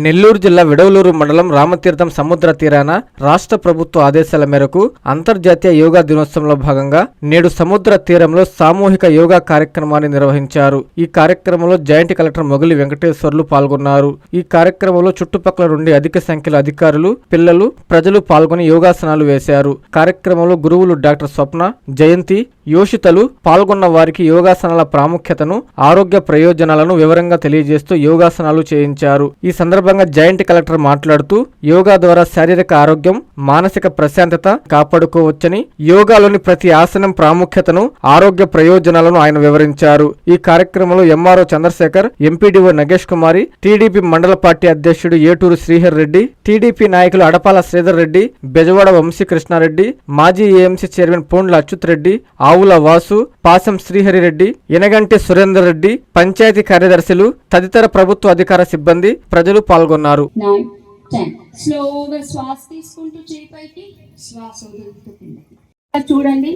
నెల్లూరు జిల్లా విడవలూరు మండలం రామతీర్థం సముద్ర తీరాన రాష్ట్ర ప్రభుత్వ ఆదేశాల మేరకు అంతర్జాతీయ యోగా దినోత్సవంలో భాగంగా నేడు సముద్ర తీరంలో సామూహిక యోగా కార్యక్రమాన్ని నిర్వహించారు. ఈ కార్యక్రమంలో జాయింట్ కలెక్టర్ మొగలి వెంకటేశ్వర్లు పాల్గొన్నారు. ఈ కార్యక్రమంలో చుట్టుపక్కల నుండి అధిక సంఖ్యలో అధికారులు, పిల్లలు, ప్రజలు పాల్గొని యోగాసనాలు వేశారు. కార్యక్రమంలో గురువులు డాక్టర్ స్వప్న, జయంతి, యోషితలు పాల్గొన్న వారికి యోగాసనాల ప్రాముఖ్యతను, ఆరోగ్య ప్రయోజనాలను వివరంగా తెలియజేస్తూ యోగాసనాలు చేయించారు. ఈ సందర్భంగా జాయింట్ కలెక్టర్ మాట్లాడుతూ యోగా ద్వారా శారీరక ఆరోగ్యం, మానసిక ప్రశాంతత కాపాడుకోవచ్చని, యోగాలోని ప్రతి ఆసనం ప్రాముఖ్యతను, ఆరోగ్య ప్రయోజనాలను ఆయన వివరించారు. ఈ కార్యక్రమంలో ఎంఆర్ఓ చంద్రశేఖర్, ఎంపీడీఓ నగేష్ కుమారి, టీడీపీ మండల పార్టీ అధ్యక్షుడు ఏటూరు శ్రీహర్ రెడ్డి, టీడీపీ నాయకులు అడపాల శ్రీధర్ రెడ్డి, బెజవాడ వంశీ కృష్ణారెడ్డి, మాజీ ఏఎంసీ చైర్మన్ పోండ్ల అచ్యుత్ రెడ్డి, ఆవుల వాసు, పాసం శ్రీహరిరెడ్డి, ఎనగంటి సురేందర్ రెడ్డి, పంచాయతీ కార్యదర్శులు తదితర ప్రభుత్వ అధికార సిబ్బంది, ప్రజలు పాల్గొన్నారు. చూడండి,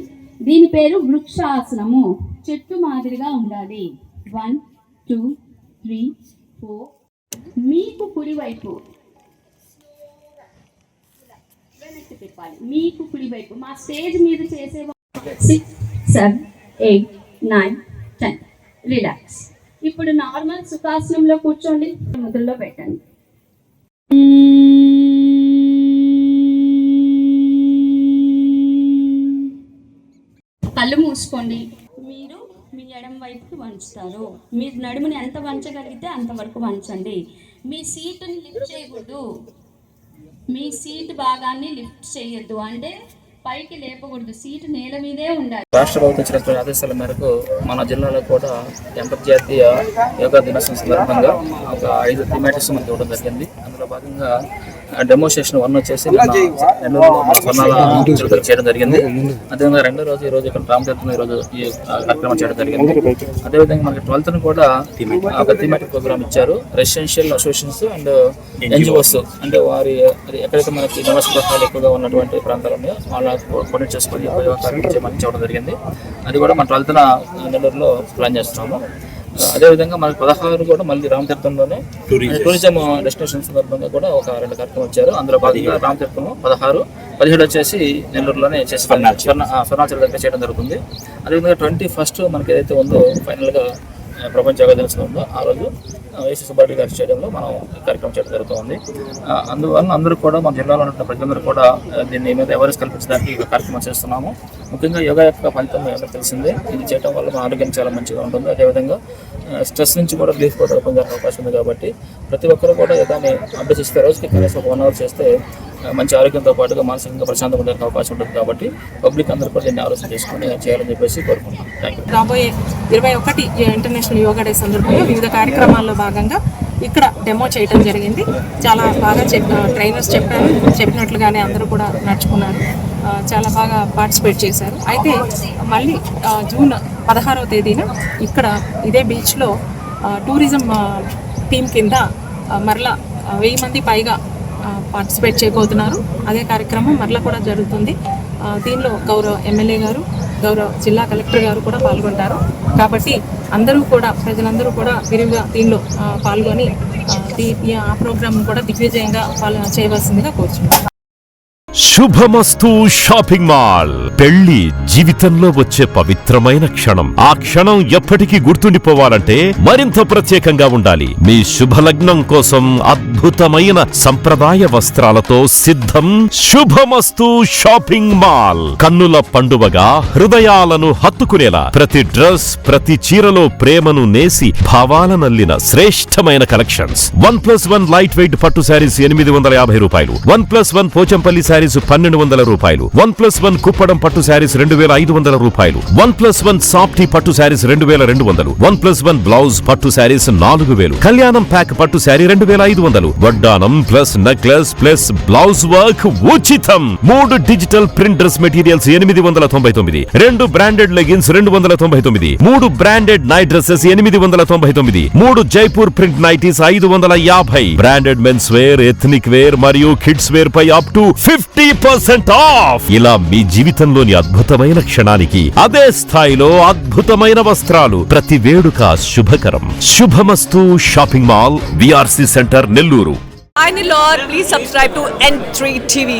దీని పేరు వృక్షాసనము. చెట్టు మాదిరిగా ఉండాలి. 1 2 3 4. మీకు కుడివైపు తిప్పాలి. మీకు కుడివైపు మా స్టేజ్ మీద చేసే 6 7 8 9 10. రిలాక్స్. ఇప్పుడు నార్మల్ సుఖాసనంలో కూర్చోండి. ముద్రలో పెట్టండి. కళ్ళు మూసుకోండి. మీరు మీ ఎడమ వైపుకి వంచుతారు. మీరు నడుముని ఎంత వంచగలిగితే అంతవరకు వంచండి. మీ సీటుని లిఫ్ట్ చేయకూడదు. మీ సీట్ భాగాన్ని లిఫ్ట్ చేయొద్దు, అంటే పైకి లేపకూడదు. సీటు నేల మీదే ఉండాలి. రాష్ట్ర ప్రభుత్వం ఇచ్చిన ఆదేశాల మేరకు మన జిల్లాలో కూడా అంతర్జాతీయ యోగా దినోత్సవం సందర్భంగా ఒక 5 థీమాటిక్స్ మనకి ఇవ్వడం జరిగింది. అందులో భాగంగా డెమోన్స్ట్రేషన్ 1 వచ్చేసి చేయడం జరిగింది. అదేవిధంగా రెండో రోజు ఈ రోజు ఇక్కడ రామతీర్థం ఈ రోజు ఈ కార్యక్రమం చేయడం జరిగింది. అదేవిధంగా మనకి 12th కూడా ఒక థీమాటిక్ ప్రోగ్రామ్ ఇచ్చారు. రెసిడెన్షియల్ అసోసియేషన్స్ అండ్ ఎన్జిఓస్, అంటే వారి ఎక్కడైతే మనకి నివాస గృహాలు ఎక్కువగా ఉన్నటువంటి ప్రాంతాలు ఉన్నాయో వాళ్ళ కోఆర్డినేట్ చేసుకొని కార్యక్రమం చేయమని చెప్పడం జరిగింది. అది కూడా మన 12th నెల్లూరులో ప్లాన్ చేస్తున్నాము. అదేవిధంగా మనకి 16 కూడా మళ్ళీ రామతీర్థంలోనే టూరిజం డెస్టినేషన్ సందర్భంగా కూడా ఒక 2 కార్యక్రమం వచ్చారు. అందులో భాగంగా రామతీర్థం 16, 17 వచ్చేసి నెల్లూరులోనే చేసి స్వర్ణాచల్ దగ్గర చేయడం జరుగుతుంది. అదేవిధంగా 21 మనకి ఏదైతే ఉందో ఫైనల్గా ప్రపంచ యోగా దినోత్సవం ఉందో ఆ రోజు ఏసీ సుబ్బారెడ్డి గారి స్టేడియంలో మనం కార్యక్రమం చేయడం జరుగుతుంది. అందువల్ల అందరూ కూడా మన జిల్లాలో ఉన్న ప్రజలందరూ కూడా దీని మీద అవేర్నెస్ కల్పించడానికి ఈ కార్యక్రమం చేస్తున్నాము. ముఖ్యంగా యోగా యొక్క ఫలితం ఎవరికి తెలిసిందే. ఇది చేయడం వల్ల మన ఆరోగ్యం చాలా మంచిగా ఉంటుంది. అదేవిధంగా స్ట్రెస్ నుంచి కూడా రిలీఫ్ కూడా పొందే అవకాశం ఉంది. కాబట్టి ప్రతి ఒక్కరు కూడా యోగాని అభ్యసిస్తే రోజుకి కనీసం 1 అవర్ చేస్తే మంచి ఆరోగ్యంతో పాటుగా మానసికంగా ప్రశాంతంగా ఉండే అవకాశం ఉంటుంది. కాబట్టి పబ్లిక్ అందరూ కూడా దీన్ని ఆలోచన చేసుకుని చేయాలని చెప్పేసి కోరుకుంటున్నాం. Thank you. రాబోయే 21 ఇంటర్నేషనల్ యోగా డే సందర్భంగా వివిధ కార్యక్రమాల్లో భాగంగా ఇక్కడ డెమో చేయడం జరిగింది. చాలా బాగా ట్రైనర్స్ చెప్పినట్లుగానే అందరూ కూడా నడుచుకున్నారు. చాలా బాగా పార్టిసిపేట్ చేశారు. అయితే మళ్ళీ జూన్ 16వ తేదీన ఇక్కడ ఇదే బీచ్లో టూరిజం టీం కింద మరలా 1000 మంది పైగా పార్టిసిపేట్ చేయబోతున్నారు. అదే కార్యక్రమం మరలా కూడా జరుగుతుంది. దీనిలో గౌరవ ఎమ్మెల్యే గారు, గౌరవ జిల్లా కలెక్టర్ గారు కూడా పాల్గొంటారు. కాబట్టి అందరూ కూడా ప్రజలందరూ కూడా విరివిగా దీనిలో పాల్గొని ఆ ప్రోగ్రామ్ కూడా దిగ్విజయంగా చేయవలసిందిగా కోరుచున్నాను. శుభమస్తు షాపింగ్ మాల్. పెళ్లి జీవితంలో వచ్చే పవిత్రమైన క్షణం. ఆ క్షణం ఎప్పటికీ గుర్తుండిపోవాలంటే మరింత ప్రత్యేకంగా ఉండాలి. మీ శుభలగ్నం కోసం అద్భుతమైన సంప్రదాయ వస్త్రాలతో సిద్ధం శుభమస్తు షాపింగ్ మాల్. కన్నుల పండువగా హృదయాలను హత్తుకునేలా ప్రతి డ్రెస్, ప్రతి చీరలో ప్రేమను నేసి భావాలనల్లిన శ్రేష్టమైన కలెక్షన్స్. 1+1 లైట్ వెయిట్ పట్టు శారీస్ 850 రూపాయలు. 1+1 పోచంపల్లి శారీస్ 1200 రూపాయలు. 1+1 కుప్పడం పట్టు శారీస్ 2500 రూపాయలు. 1+1 సాఫ్టీ పట్టు శారీస్ 2200. 1+1 బ్లౌజ్ పట్టు శారీస్ 4000. కళ్యాణం ప్యాక్ పట్టు శారీ 2500. వడ్డానం plus necklace plus blouse work ఉచితం. 3 digital print dress materials 899. 2 branded leggings 299. 3 branded night dresses 899. 3 Jaipur print nighties 550. Branded men's wear, ethnic wear మరియు కిడ్స్ వేర్ పై అప్ టు 50 50% ఆఫ్. ఇలా మీ జీవితంలోని అద్భుతమైన క్షణానికి అదే స్థాయిలో అద్భుతమైన వస్త్రాలు. ప్రతి వేడుక శుభకరం. శుభమస్తు shopping mall, VRC centre, Nellore. Hi Nilor, please subscribe to N3 TV.